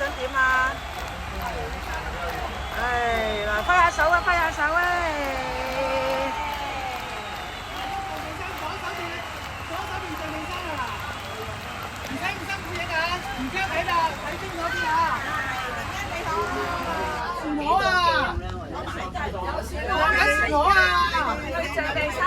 想點啊？唉，嗱，揮下手啊，揮下手啊！左手邊鄭明生啊！唔使咁辛苦影啊！唔驚睇啦，睇清楚啲啊！你好，樹我啊！有樹我啊！鄭明生。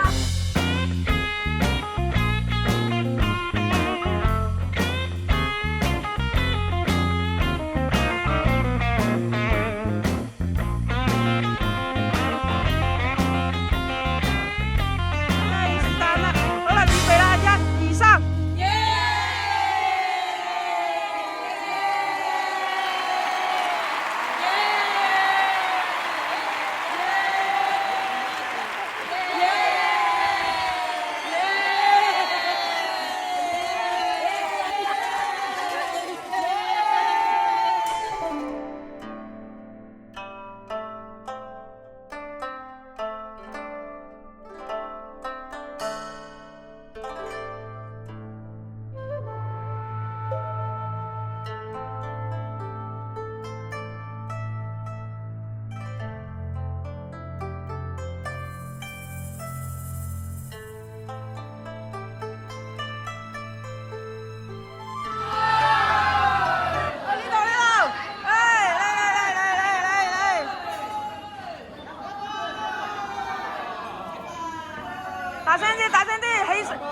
大聲啲，大聲啲，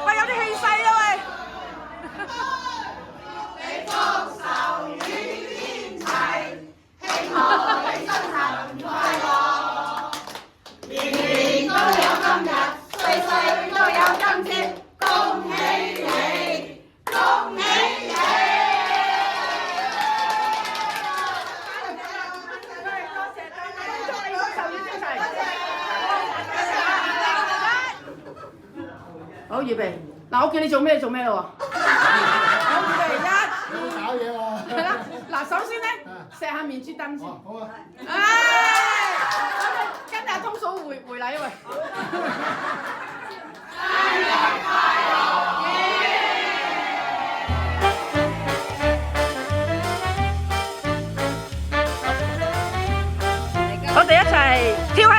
喂，有啲氣勢啊喂！你福壽與天齊，希望你生日快樂，年年都有今日，歲歲都有今天，恭喜你，恭喜你！好，預備。嗱，我叫你做咩做咩咯喎？好，預備1、2，搞嘢喎！係啦。嗱，首先咧，錫下面珠燈先。好啊！跟阿通嫂回禮啊喂！生日快樂！我哋一齊跳。